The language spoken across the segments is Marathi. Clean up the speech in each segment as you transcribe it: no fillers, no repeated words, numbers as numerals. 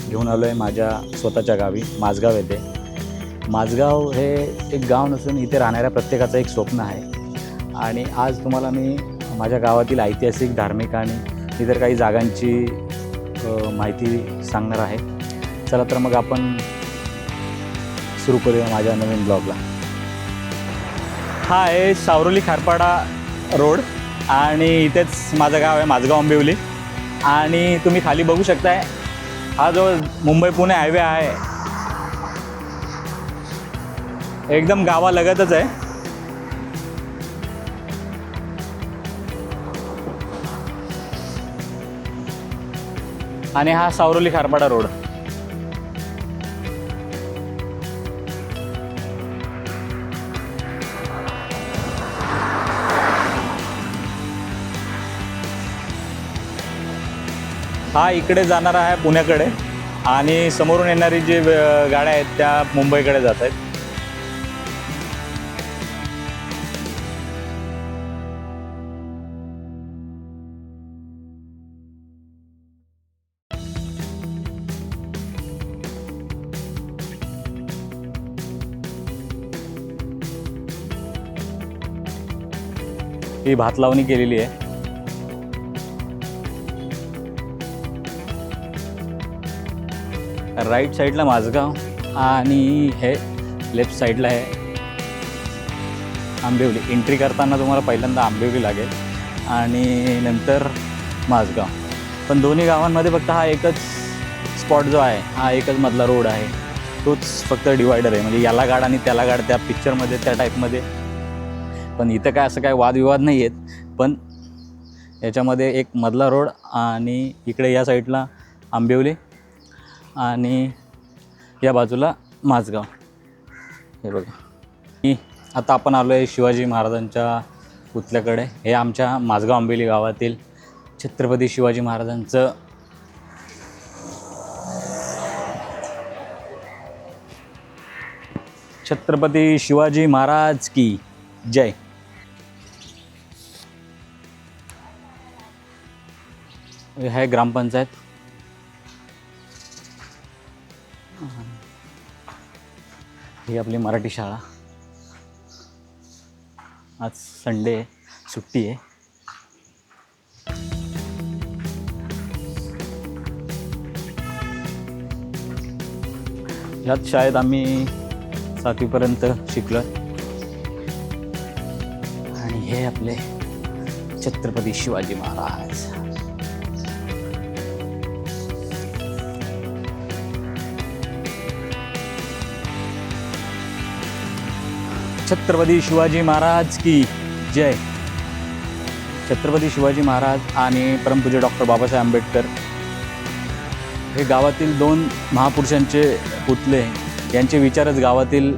घेऊन आलो आहे माझ्या स्वतःच्या गावी माझगाव येथे. माझगाव हे एक गाव नसून इथे राहणाऱ्या प्रत्येकाचं एक स्वप्न आहे आणि आज तुम्हाला मी माझ्या गावातील ऐतिहासिक, धार्मिक आणि इतर काही जागांची माहिती सांगणार आहे. चला तर मग आपण सुरू करूया माझ्या नवीन ब्लॉगला. हा आहे सावरोली खारपाडा रोड आणि इथेच माझं गाव आहे माझगाव आंबिवली. आणि तुम्ही खाली बघू शकताय हा जो मुंबई पुणे हायवे आहे एकदम गावालगतच आहे. आणि हा सावरोली खारपाडा रोड. हा इकडे जाणार आहे पुण्याकडे आणि समोरून येणारी जी गाड्या आहेत त्या मुंबईकडे जात आहेत. ही भात लावणी केलेली आहे. राईट साईडला माझगाव आणि हे लेफ्ट साईडला आहे आंबिवली. एंट्री करताना तुम्हाला पहिल्यांदा आंबिवली लागेल आणि नंतर माझगाव. पण दोन्ही गावांमध्ये फक्त हा एकच स्पॉट जो आहे हा एकच मधला रोड आहे, तोच फक्त डिवायडर आहे. म्हणजे याला गाड आणि त्याला गाड त्या पिक्चरमध्ये त्या टाईपमध्ये. पण इथं काय असं काय वादविवाद नाही आहेत, पण याच्यामध्ये एक मधला रोड आणि इकडे या साईडला आंबिवली आणि या बाजूला माझगाव. हे बघा, आता आपण आलो आहे शिवाजी महाराजांच्या पुतळ्याकडे. हे आमच्या माझगाव आंबिवली गावातील छत्रपती शिवाजी महाराजांचं छत्रपती शिवाजी महाराज की जय. हे आहे ग्रामपंचायत. ही आपली मराठी शाळा. आज संडे आहे, सुट्टी आहे. याच शाळेत आम्ही 7वीपर्यंत शिकलो. आणि हे आपले छत्रपती शिवाजी महाराज. छत्रपती शिवाजी महाराज की जय. छत्रपती शिवाजी महाराज आणि परमपूज्य डॉक्टर बाबासाहेब आंबेडकर हे गावातील 2 महापुरुषांचे पुतळे. यांचे विचारच गावातील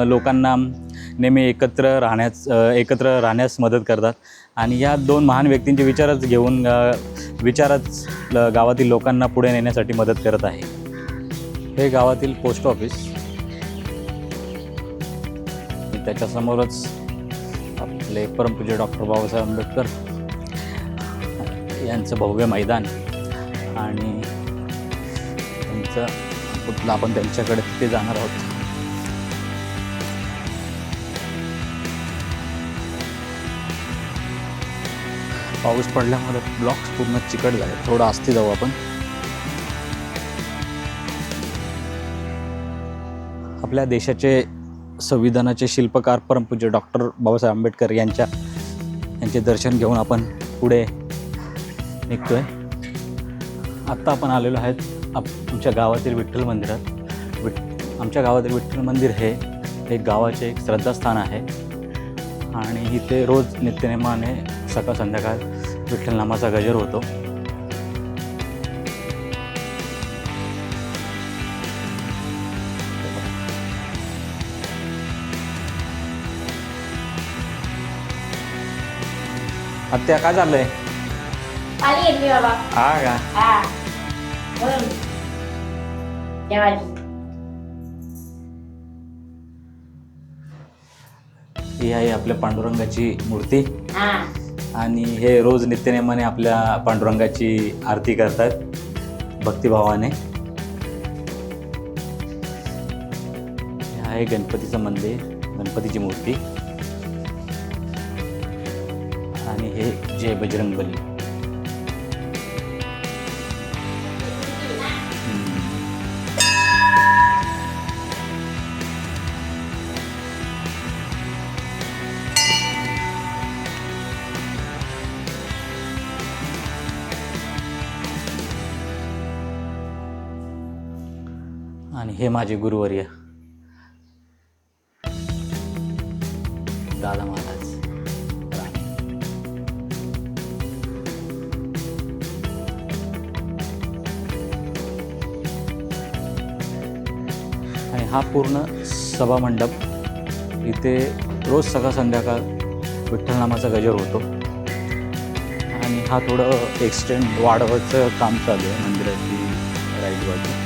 लोकांना नेहमी एकत्र राहण्यास मदत करतात. आणि या 2 महान व्यक्तींचे विचारच घेऊन गावातील लोकांना पुढे नेण्यासाठी मदत करत आहे. हे गावातील पोस्ट ऑफिस. त्याच्यासमोरच आपले परमपूज्य डॉक्टर बाबासाहेब आंबेडकर यांचं भव्य मैदान आणि त्यांचं पुतळा. आपण त्यांच्याकडे तिथे जाणार आहोत. पाऊस पडल्यामुळे ब्लॉक्स पूर्ण चिकट झाले. थोडं आस्ते जाऊ आपण. आपल्या देशाचे संविधानाचे शिल्पकार परमपूज्य डॉक्टर बाबासाहेब आंबेडकर यांचे दर्शन घेऊन आपण पुढे निघतोय. आत्ता आपण आलेलो आहेत आमच्या गावातील विठ्ठल मंदिरात. आमच्या गावातील विठ्ठल मंदिर हे गावाचे एक श्रद्धास्थान आहे आणि इथे रोज नित्यनेमाने सकाळ संध्याकाळ विठ्ठल नामाचा गजर होतो. आत्या काय चाललंय? आली येते बाबा. हा का? हा बोल जेवायची. ही आहे आपल्या पांडुरंगाची मूर्ती हा आणि हे रोज नित्यनेमाने आपल्या पांडुरंगाची आरती करतात भक्तिभावाने. आहे गणपतीचं मंदिर, गणपतीची मूर्ती. आणि हे जय बजरंगबली. आणि हे माझे गुरुवर्य दादा महाराज. आणि हा पूर्ण सभामंडप. इथे रोज सकाळ संध्याकाळ विठ्ठलनामाचा गजर होतो. आणि हा थोडं एक्सटेंड वाढवायचं काम चालू आहे मंदिराची राईट बाजू.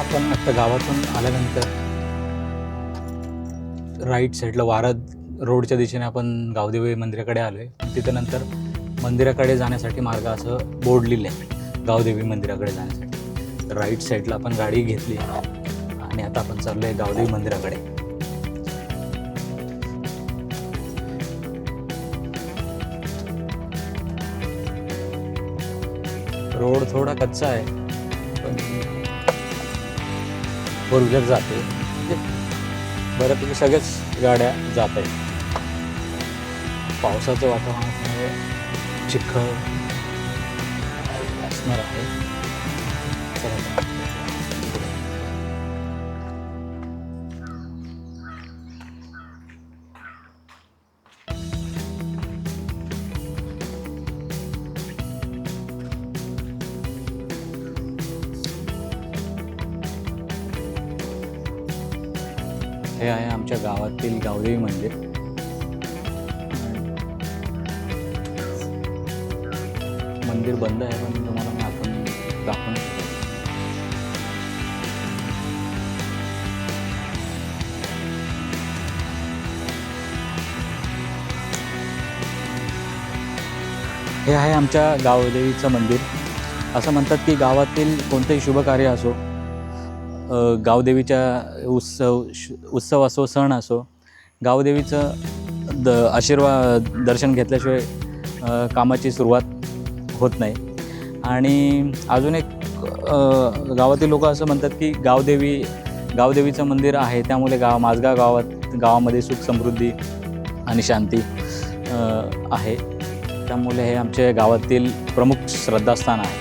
आपण आता गावातून आल्यानंतर राईट साईडला वारद रोडच्या दिशेने आपण गावदेवी मंदिराकडे आलो आहे. तिथं नंतर मंदिराकडे जाण्यासाठी मार्ग असं बोर्ड लिहिलं आहे गावदेवी मंदिराकडे जाण्यासाठी. राईट साईडला आपण गाडी घेतली आणि आता आपण चाललो आहे गावदेवी मंदिराकडे. रोड थोडा कच्चा आहे पण फोर व्हीलर जाते. बऱ्यापैकी सगळ्याच गाड्या जात आहेत. पावसाचं वातावरण असल्यामुळे चिखल असणार आहे. चला हे आहे आमच्या गावातील गावदेवी मंदिर. मंदिर बंद आहे पण तुम्हाला मी आपण दाखवून शकतो. हे आहे आमच्या गावदेवीचं मंदिर. असं म्हणतात की गावातील कोणतेही शुभ कार्य असो, गावदेवीच्या उत्सव असो, सण असो, गावदेवीचं आशीर्वाद दर्शन घेतल्याशिवाय कामाची सुरुवात होत नाही. आणि अजून एक गावातील लोक असं म्हणतात की गावदेवीचं मंदिर आहे त्यामुळे माझगाव गावामध्ये सुख समृद्धी आणि शांती आहे. त्यामुळे हे आमच्या गावातील प्रमुख श्रद्धास्थान आहे.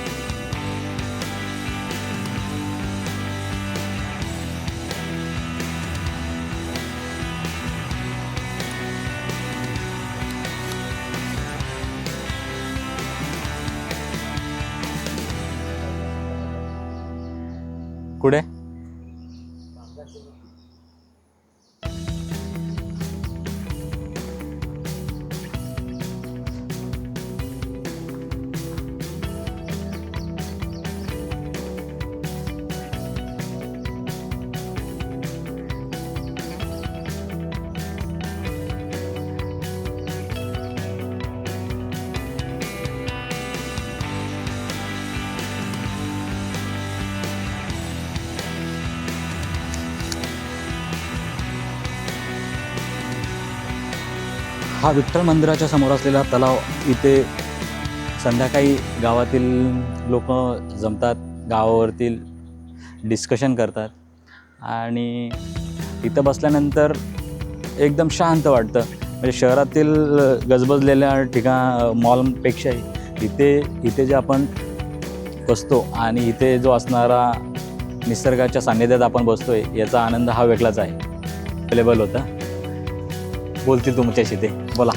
कुठे हा विठ्ठल मंदिराच्या समोर असलेला तलाव. इथे संध्याकाळी गावातील लोक जमतात, गावावरतील डिस्कशन करतात आणि इथं बसल्यानंतर एकदम शांत वाटतं. म्हणजे शहरातील गजबजलेल्या मॉलपेक्षाही इथे जे आपण बसतो आणि इथे जो असणारा निसर्गाच्या सान्निध्यात आपण बसतोय याचा आनंद हा वेगळाच आहे. अवेलेबल होता. बोलतील तुमच्याशी ते बोला.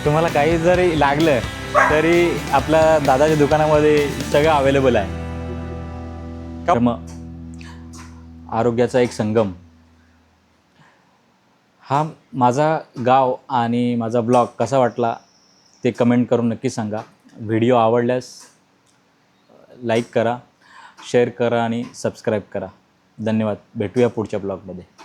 तुम्हाला काही जरी लागलं तरी आपल्या दादाच्या दुकानामध्ये सगळं अवेलेबल आहे. कर्म आरोग्याचा एक संगम. हा माझा गाव आणि माझा ब्लॉग कसा वाटला ते कमेंट करून नक्की सांगा. व्हिडिओ आवडल्यास लाईक करा, शेअर करा आणि सबस्क्राईब करा. धन्यवाद. भेटूया पुढच्या ब्लॉगमध्ये.